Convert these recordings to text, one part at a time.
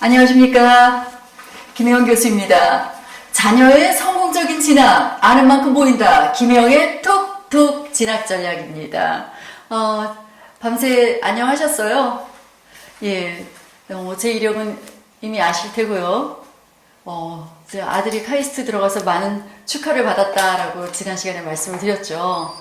안녕하십니까. 김혜영 교수입니다. 자녀의 성공적인 진학, 아는 만큼 보인다. 김혜영의 톡톡 진학 전략입니다. 밤새 안녕하셨어요? 예, 제 이력은 이미 아실 테고요. 제 아들이 카이스트 들어가서 많은 축하를 받았다라고 지난 시간에 말씀을 드렸죠.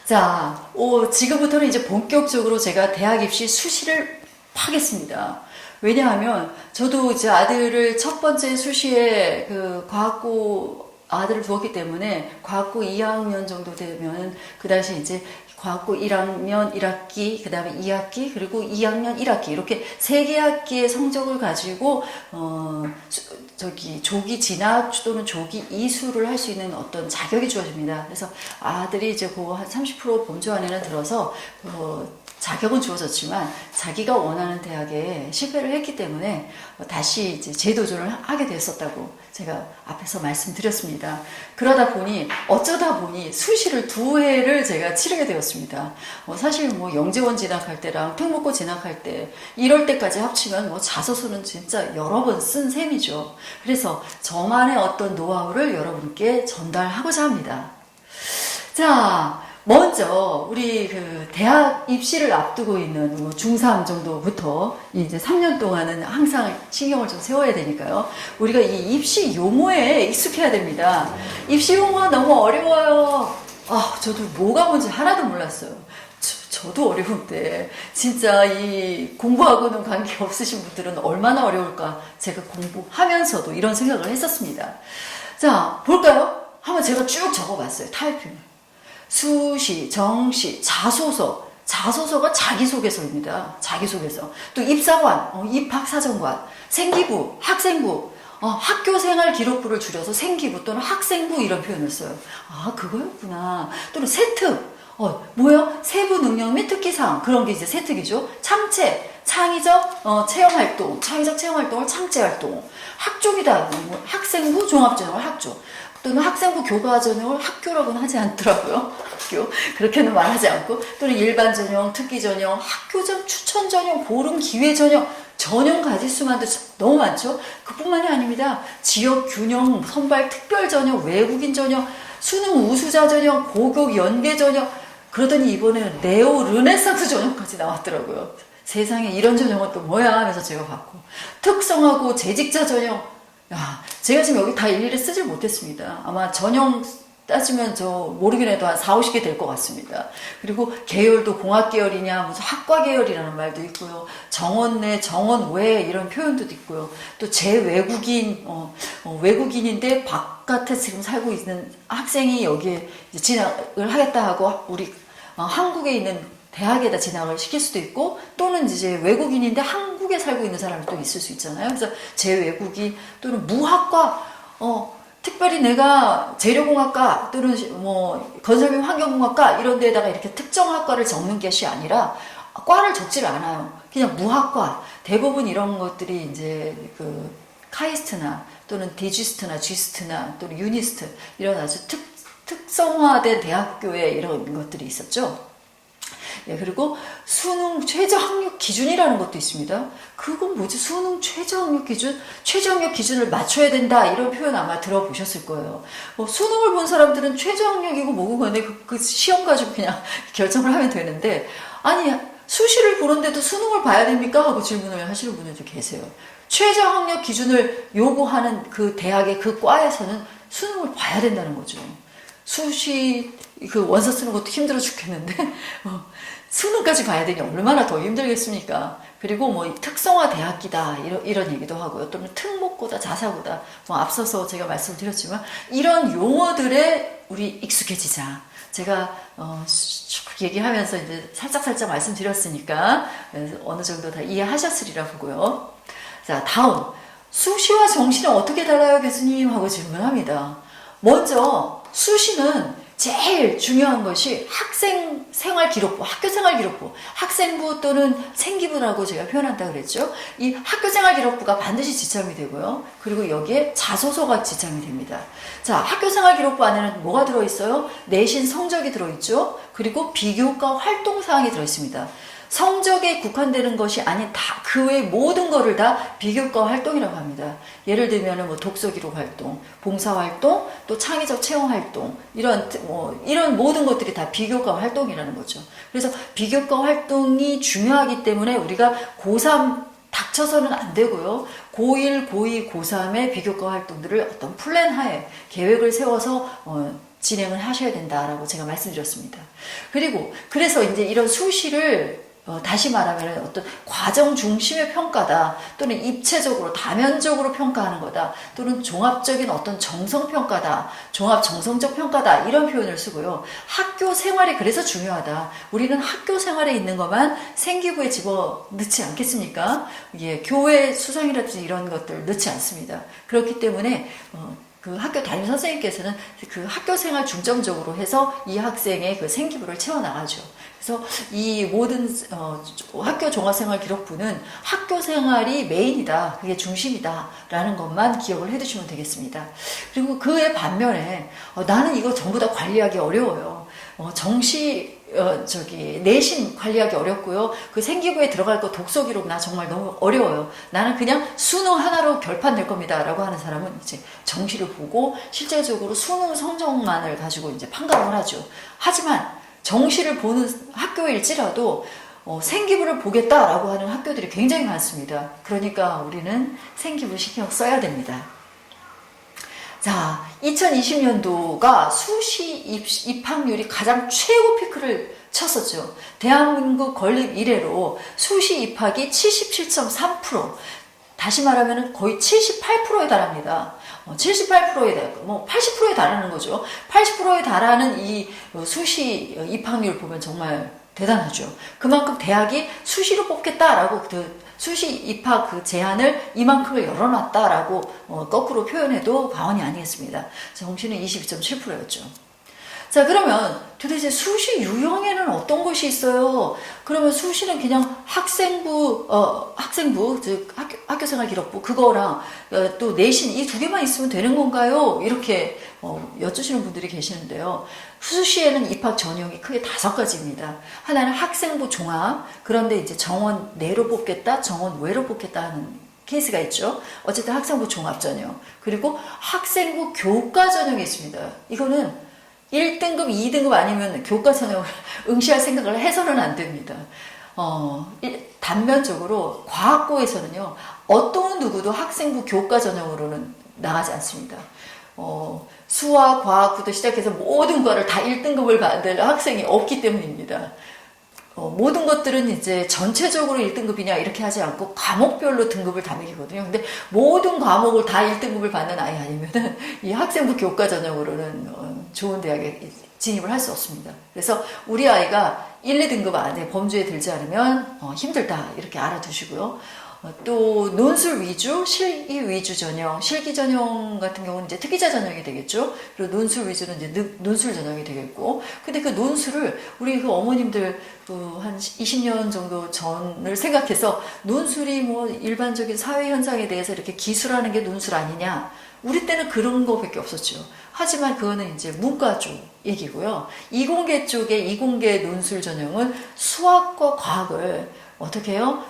자, 지금부터는 이제 본격적으로 제가 대학 입시 수시를 파겠습니다. 왜냐하면 저도 이제 아들을 첫 번째 수시에 그 과학고 아들을 두었기 때문에 과학고 2학년 정도 되면 그 당시 이제 과학고 1학년 1학기, 그 다음에 2학기, 그리고 2학년 1학기 이렇게 3개 학기의 성적을 가지고 조기 진학 또는 조기 이수를 할 수 있는 어떤 자격이 주어집니다. 그래서 아들이 이제 그 한 30% 범주 안에는 들어서 자격은 주어졌지만 자기가 원하는 대학에 실패를 했기 때문에 다시 이제 재도전을 하게 됐었다고 제가 앞에서 말씀드렸습니다. 그러다 보니 어쩌다 보니 수시를 2회를 제가 치르게 되었습니다. 사실 뭐 영재원 진학할 때랑 특목고 진학할 때 이럴 때까지 합치면 뭐 자소서는 진짜 여러 번 쓴 셈이죠. 그래서 저만의 어떤 노하우를 여러분께 전달하고자 합니다. 자, 먼저 우리 그 대학 입시를 앞두고 있는 중3 정도부터 이제 3년 동안은 항상 신경을 좀 세워야 되니까요. 우리가 이 입시 용어에 익숙해야 됩니다. 입시 용어가 너무 어려워요. 저도 뭐가 뭔지 하나도 몰랐어요. 저도 어려운데 진짜 이 공부하고는 관계 없으신 분들은 얼마나 어려울까 제가 공부하면서도 이런 생각을 했었습니다. 자, 볼까요? 한번 제가 쭉 적어봤어요. 타이핑. 수시, 정시, 자소서. 자소서가 자기소개서입니다. 자기소개서. 또 입사관, 입학사정관, 생기부, 학생부, 학교생활 기록부를 줄여서 생기부 또는 학생부 이런 표현을 써요. 그거였구나. 또는 세특. 뭐야? 세부 능력 및 특기사항. 그런 게 이제 세특이죠. 창체, 창의적 체험활동, 창의적 체험활동을 창체활동. 학종이다. 학생부 종합전형을 학종. 또는 학생부 교과전형을 학교라고는 하지 않더라고요. 학교. 그렇게는 말하지 않고. 또는 일반전형, 특기전형, 학교장 추천전형, 보름기회전형, 전형 가지수만도 너무 많죠. 그뿐만이 아닙니다. 지역균형, 선발 특별전형, 외국인전형, 수능 우수자 전형, 고교 연계 전형. 그러더니 이번에는 네오 르네상스 전형까지 나왔더라고요. 세상에 이런 전형은 또 뭐야 하면서 제가 봤고. 특성하고 재직자 전형. 제가 지금 여기 다 일일이 쓰질 못했습니다. 아마 전형 따지면 모르긴 해도 한 4, 50개 될 것 같습니다. 그리고 계열도 공학 계열이냐, 무슨 학과 계열이라는 말도 있고요. 정원 내, 정원 외 이런 표현도 있고요. 또 재외국인, 외국인인데 바깥에 지금 살고 있는 학생이 여기에 진학을 하겠다 하고 우리 한국에 있는 대학에다 진학을 시킬 수도 있고 또는 이제 외국인인데 한국에 살고 있는 사람이 또 있을 수 있잖아요. 그래서 재외국인 또는 무학과 특별히 내가 재료공학과 또는 뭐 건설및 환경공학과 이런 데다가 이렇게 특정 학과를 적는 것이 아니라 과를 적지를 않아요. 그냥 무학과 대부분 이런 것들이 이제 그 카이스트나 또는 디지스트나 쥐스트나 또는 유니스트 이런 아주 특성화된 대학교에 이런 것들이 있었죠. 그리고 수능 최저 학력 기준이라는 것도 있습니다. 그건 뭐지? 수능 최저 학력 기준? 최저 학력 기준을 맞춰야 된다 이런 표현 아마 들어보셨을 거예요. 수능을 본 사람들은 최저 학력이고 뭐고 간에 그 시험 가지고 그냥 결정을 하면 되는데 아니 수시를 보는데도 수능을 봐야 됩니까? 하고 질문을 하시는 분들도 계세요. 최저 학력 기준을 요구하는 그 대학의 그 과에서는 수능을 봐야 된다는 거죠. 수시 그 원서 쓰는 것도 힘들어 죽겠는데 수능까지 봐야 되니 얼마나 더 힘들겠습니까? 그리고 뭐 특성화 대학기다 이런 얘기도 하고요. 또는 특목고다 자사고다 앞서서 제가 말씀을 드렸지만 이런 용어들에 우리 익숙해지자. 제가 쭉 얘기하면서 이제 살짝 말씀드렸으니까 어느 정도 다 이해하셨으리라 보고요. 자, 다음 수시와 정시는 어떻게 달라요, 교수님? 하고 질문합니다. 먼저 수시는 제일 중요한 것이 학생 생활 기록부, 학교 생활 기록부, 학생부 또는 생기부라고 제가 표현한다 그랬죠. 이 학교 생활 기록부가 반드시 지참이 되고요. 그리고 여기에 자소서가 지참이 됩니다. 자, 학교 생활 기록부 안에는 뭐가 들어있어요? 내신 성적이 들어있죠. 그리고 비교과 활동 사항이 들어있습니다. 성적에 국한되는 것이 아닌 다 그 외 모든 거를 다 비교과 활동이라고 합니다. 예를 들면 뭐 독서 기록 활동, 봉사 활동, 또 창의적 체험 활동 이런 모든 것들이 다 비교과 활동이라는 거죠. 그래서 비교과 활동이 중요하기 때문에 우리가 고3 닥쳐서는 안 되고요. 고1, 고2, 고3의 비교과 활동들을 어떤 플랜 하에 계획을 세워서 진행을 하셔야 된다라고 제가 말씀드렸습니다. 그리고 그래서 이제 이런 수시를 다시 말하면 어떤 과정 중심의 평가다, 또는 입체적으로 다면적으로 평가하는 거다, 또는 종합적인 어떤 정성평가다, 종합 정성적 평가다, 이런 표현을 쓰고요. 학교 생활이 그래서 중요하다. 우리는 학교 생활에 있는 것만 생기부에 집어넣지 않겠습니까? 예, 교회 수상이라든지 이런 것들 넣지 않습니다. 그렇기 때문에 그 학교 담임 선생님께서는 그 학교 생활 중점적으로 해서 이 학생의 그 생기부를 채워나가죠. 그래서 이 모든 학교 종합생활 기록부는 학교 생활이 메인이다, 그게 중심이다라는 것만 기억을 해두시면 되겠습니다. 그리고 그의 반면에 나는 이거 전부 다 관리하기 어려워요. 내신 관리하기 어렵고요. 그 생기부에 들어갈 거 독서 기록 나 정말 너무 어려워요. 나는 그냥 수능 하나로 결판 낼 겁니다. 라고 하는 사람은 이제 정시를 보고 실제적으로 수능 성적만을 가지고 이제 판가름을 하죠. 하지만 정시를 보는 학교일지라도 생기부를 보겠다라고 하는 학교들이 굉장히 많습니다. 그러니까 우리는 생기부 신경 써야 됩니다. 자, 2020년도가 수시 입학률이 가장 최고 피크를 쳤었죠. 대한민국 건립 이래로 수시 입학이 77.3%, 다시 말하면 거의 78%에 달합니다. 78%에 달하고 80%에 달하는 거죠. 80%에 달하는 이 수시 입학률 보면 정말 대단하죠. 그만큼 대학이 수시로 뽑겠다라고 수시 입학 그 제한을 이만큼을 열어놨다라고 거꾸로 표현해도 과언이 아니겠습니다. 정시는 22.7%였죠. 자, 그러면 도대체 수시 유형에는 어떤 것이 있어요? 그러면 수시는 그냥 학생부, 즉 학교생활 기록부 그거랑 또 내신 이 두 개만 있으면 되는 건가요? 이렇게 여쭈시는 분들이 계시는데요. 수시에는 입학 전형이 크게 5가지입니다. 하나는 학생부 종합, 그런데 이제 정원 내로 뽑겠다, 정원 외로 뽑겠다 하는 케이스가 있죠. 어쨌든 학생부 종합 전형. 그리고 학생부 교과 전형이 있습니다. 이거는 1등급, 2등급 아니면 교과 전형을 응시할 생각을 해서는 안 됩니다. 단면적으로 과학고에서는요, 어떤 누구도 학생부 교과 전형으로는 나가지 않습니다. 수학, 과학부터 시작해서 모든 과를 다 1등급을 받을 학생이 없기 때문입니다. 모든 것들은 이제 전체적으로 1등급이냐 이렇게 하지 않고 과목별로 등급을 다 매기거든요. 근데 모든 과목을 다 1등급을 받는 아이 아니면은 이 학생부 교과 전형으로는 좋은 대학에 진입을 할 수 없습니다. 그래서 우리 아이가 1, 2등급 안에 범주에 들지 않으면 힘들다 이렇게 알아두시고요. 또 논술 위주, 실기 위주 전형, 실기 전형 같은 경우는 이제 특기자 전형이 되겠죠. 그리고 논술 위주는 이제 논술 전형이 되겠고, 근데 그 논술을 우리 그 어머님들 한 20년 정도 전을 생각해서 논술이 뭐 일반적인 사회 현상에 대해서 이렇게 기술하는 게 논술 아니냐? 우리 때는 그런 거밖에 없었죠. 하지만 그거는 이제 문과 쪽 얘기고요. 이공계 쪽의 이공계 논술 전형은 수학과 과학을 어떻게 해요?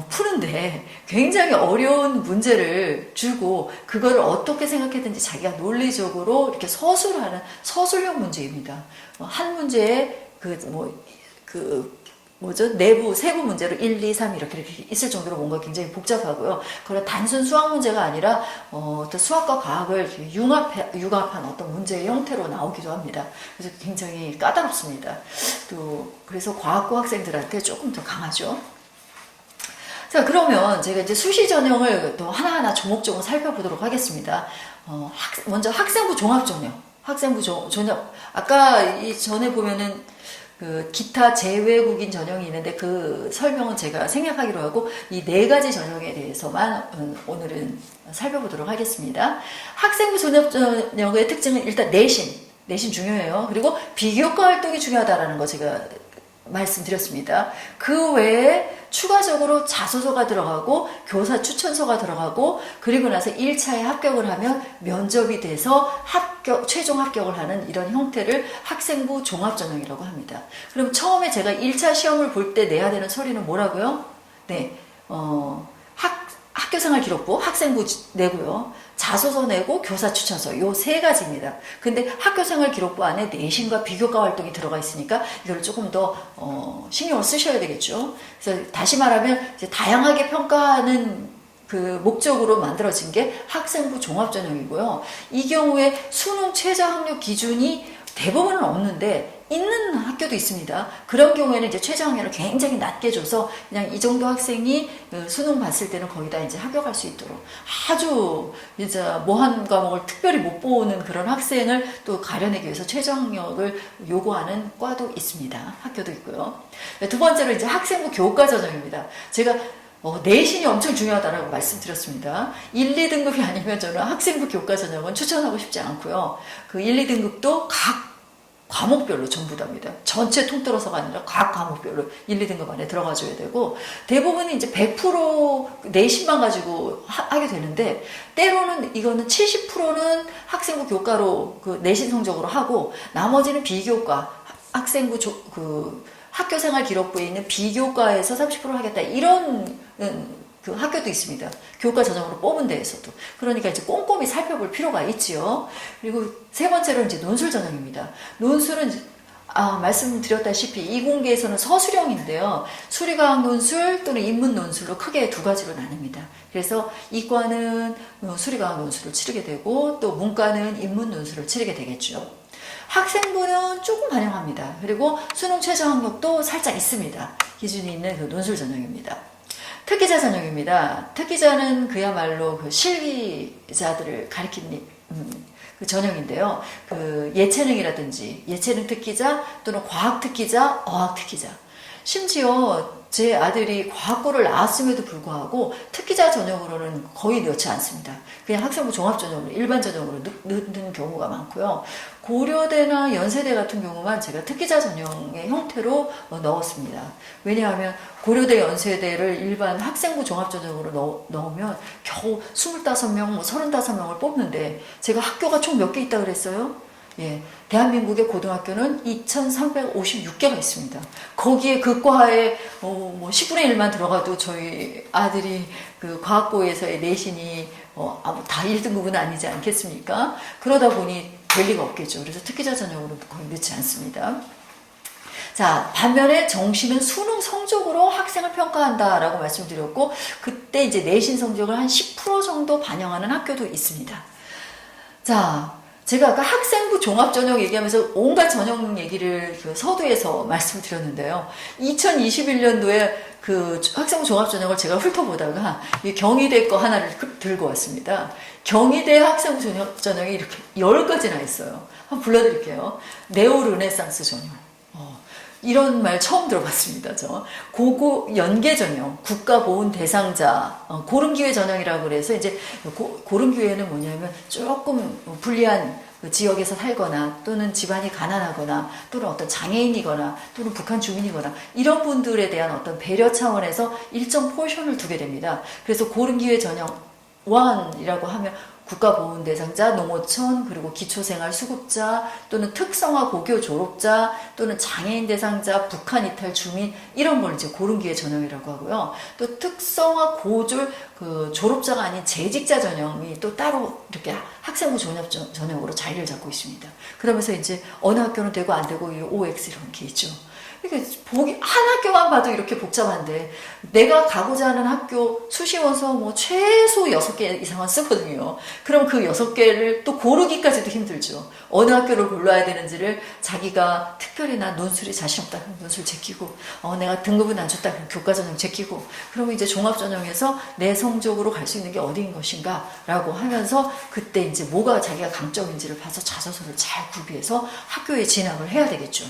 푸는데 굉장히 어려운 문제를 주고 그거를 어떻게 생각했든지 자기가 논리적으로 이렇게 서술하는 서술형 문제입니다. 한 문제에 내부 세부 문제로 1, 2, 3 이렇게 있을 정도로 뭔가 굉장히 복잡하고요. 그런 단순 수학 문제가 아니라 어떤 수학과 과학을 융합한 어떤 문제의 형태로 나오기도 합니다. 그래서 굉장히 까다롭습니다. 또 그래서 과학고 학생들한테 조금 더 강하죠. 자, 그러면 제가 이제 수시 전형을 또 하나하나 조목조목 살펴보도록 하겠습니다. 먼저 학생부 종합 전형. 학생부 전형. 아까 이 전에 보면은 그 기타 재외국인 전형이 있는데 그 설명은 제가 생략하기로 하고 이 4가지 전형에 대해서만 오늘은 살펴보도록 하겠습니다. 학생부 전형 전형의 특징은 일단 내신 중요해요. 그리고 비교과 활동이 중요하다라는 거 제가 말씀드렸습니다. 그 외에 추가적으로 자소서가 들어가고 교사 추천서가 들어가고 그리고 나서 1차에 합격을 하면 면접이 돼서 최종 합격을 하는 이런 형태를 학생부 종합전형이라고 합니다. 그럼 처음에 제가 1차 시험을 볼 때 내야 되는 서류는 뭐라고요? 네, 학교생활 기록부, 학생부 내고요. 자소서 내고 교사 추천서 요 세 가지입니다. 근데 학교생활 기록부 안에 내신과 비교과 활동이 들어가 있으니까 이걸 조금 더 신경을 쓰셔야 되겠죠. 그래서 다시 말하면 이제 다양하게 평가하는 그 목적으로 만들어진 게 학생부 종합전형이고요. 이 경우에 수능 최저 학력 기준이 대부분은 없는데 있는 학교도 있습니다. 그런 경우에는 이제 최저 학력을 굉장히 낮게 줘서 그냥 이 정도 학생이 수능 봤을 때는 거의 다 이제 합격할 수 있도록 아주 이제 모한 과목을 특별히 못 보는 그런 학생을 또 가려내기 위해서 최저 학력을 요구하는 과도 있습니다. 학교도 있고요. 두 번째로 이제 학생부 교과 전형입니다. 제가 내신이 엄청 중요하다라고 말씀드렸습니다. 1, 2등급이 아니면 저는 학생부 교과 전형은 추천하고 싶지 않고요. 그 1, 2등급도 각 과목별로 전부 다입니다. 전체 통틀어서가 아니라 각 과목별로 1, 2등급 안에 들어가줘야 되고 대부분은 이제 100% 내신만 가지고 하게 되는데 때로는 이거는 70%는 학생부 교과로 그 내신 성적으로 하고 나머지는 비교과 학생부 학교생활 기록부에 있는 비교과에서 30% 하겠다 이런 그 학교도 있습니다. 교과 전형으로 뽑은 데에서도. 그러니까 이제 꼼꼼히 살펴볼 필요가 있지요. 그리고 세 번째로 이제 논술 전형입니다. 논술은 말씀드렸다시피 이공계에서는 서술형인데요. 수리과학 논술 또는 인문 논술로 크게 두 가지로 나뉩니다. 그래서 이과는 수리과학 논술을 치르게 되고 또 문과는 인문 논술을 치르게 되겠죠. 학생부는 조금 반영합니다. 그리고 수능 최저 학력도 살짝 있습니다. 기준이 있는 그 논술 전형입니다. 특기자 전형입니다. 특기자는 그야말로 그 실기자들을 가리키는 그 전형인데요. 그 예체능이라든지 예체능 특기자 또는 과학 특기자, 어학 특기자. 심지어 제 아들이 과학고를 나왔음에도 불구하고 특기자 전형으로는 거의 넣지 않습니다. 그냥 학생부 종합 전형으로 일반 전형으로 넣는 경우가 많고요. 고려대나 연세대 같은 경우만 제가 특기자 전형의 형태로 넣었습니다. 왜냐하면 고려대 연세대를 일반 학생부 종합 전형으로 넣으면 겨우 25명, 35명을 뽑는데 제가 학교가 총 몇 개 있다 그랬어요? 예, 대한민국의 고등학교는 2,356개가 있습니다. 거기에 그 과에 뭐 10분의 1만 들어가도 저희 아들이 그 과학고에서의 내신이 다 1등급은 아니지 않겠습니까? 그러다 보니 될 리가 없겠죠. 그래서 특기자 전형으로 거의 넣지 않습니다. 자, 반면에 정시는 수능 성적으로 학생을 평가한다라고 말씀드렸고 그때 이제 내신 성적을 한 10% 정도 반영하는 학교도 있습니다. 자, 제가 아까 학생부 종합전형 얘기하면서 온갖 전형 얘기를 그 서두에서 말씀드렸는데요. 2021년도에 그 학생부 종합전형을 제가 훑어보다가 이 경희대 거 하나를 들고 왔습니다. 경희대 학생부 전형이 이렇게 10가지나 있어요. 한번 불러드릴게요. 네오 르네상스 전형. 이런 말 처음 들어봤습니다. 저 고고 연계 전형, 국가보훈 대상자, 고른기회 전형이라고 그래서 이제 고른기회는 뭐냐면 조금 불리한 지역에서 살거나 또는 집안이 가난하거나 또는 어떤 장애인이거나 또는 북한 주민이거나 이런 분들에 대한 어떤 배려 차원에서 일정 포션을 두게 됩니다. 그래서 고른기회 전형 1이라고 하면 국가보훈 대상자, 농어촌, 그리고 기초생활 수급자 또는 특성화 고교 졸업자 또는 장애인 대상자, 북한 이탈 주민 이런 걸 이제 고른기회 전형이라고 하고요. 또 특성화 고졸 그 졸업자가 아닌 재직자 전형이 또 따로 이렇게 학생부 종합 전형으로 자리를 잡고 있습니다. 그러면서 이제 어느 학교는 되고 안 되고 이 OX 이런 게 있죠. 그러니까 보기 한 학교만 봐도 이렇게 복잡한데 내가 가고자 하는 학교 수시원서 뭐 최소 6개 이상은 쓰거든요. 그럼 그 6개를 또 고르기까지도 힘들죠. 어느 학교를 골라야 되는지를 자기가 특별히 나 논술이 자신 없다 그럼 논술 제끼고 내가 등급은 안 줬다 그럼 교과전형 제끼고 그러면 이제 종합전형에서 내 성적으로 갈 수 있는 게 어디인 것인가 라고 하면서 그때 이제 뭐가 자기가 강점인지를 봐서 자소서를 잘 구비해서 학교에 진학을 해야 되겠죠.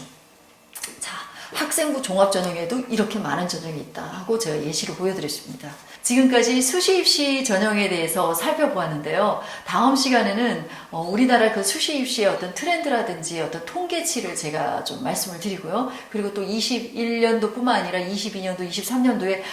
자, 학생부 종합전형에도 이렇게 많은 전형이 있다 하고 제가 예시로 보여드렸습니다. 지금까지 수시 입시 전형에 대해서 살펴보았는데요. 다음 시간에는 우리나라 그 수시 입시의 어떤 트렌드라든지 어떤 통계치를 제가 좀 말씀을 드리고요. 그리고 또 21년도뿐만 아니라 22년도, 23년도에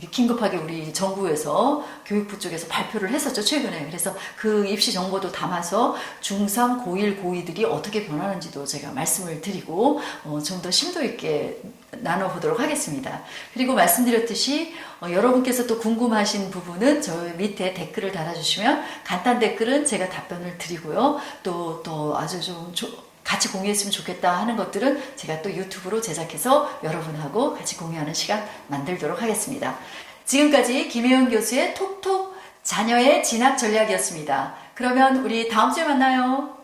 긴급하게 우리 정부에서 교육부 쪽에서 발표를 했었죠, 최근에. 그래서 그 입시 정보도 담아서 중3, 고1, 고2들이 어떻게 변하는지도 제가 말씀을 드리고 좀 더 심도 있게 나눠보도록 하겠습니다. 그리고 말씀드렸듯이 여러분께서 또 궁금하신 부분은 저 밑에 댓글을 달아주시면 간단 댓글은 제가 답변을 드리고요. 또 아주 좀 같이 공유했으면 좋겠다 하는 것들은 제가 또 유튜브로 제작해서 여러분하고 같이 공유하는 시간 만들도록 하겠습니다. 지금까지 김혜영 교수의 톡톡 자녀의 진학 전략이었습니다. 그러면 우리 다음 주에 만나요.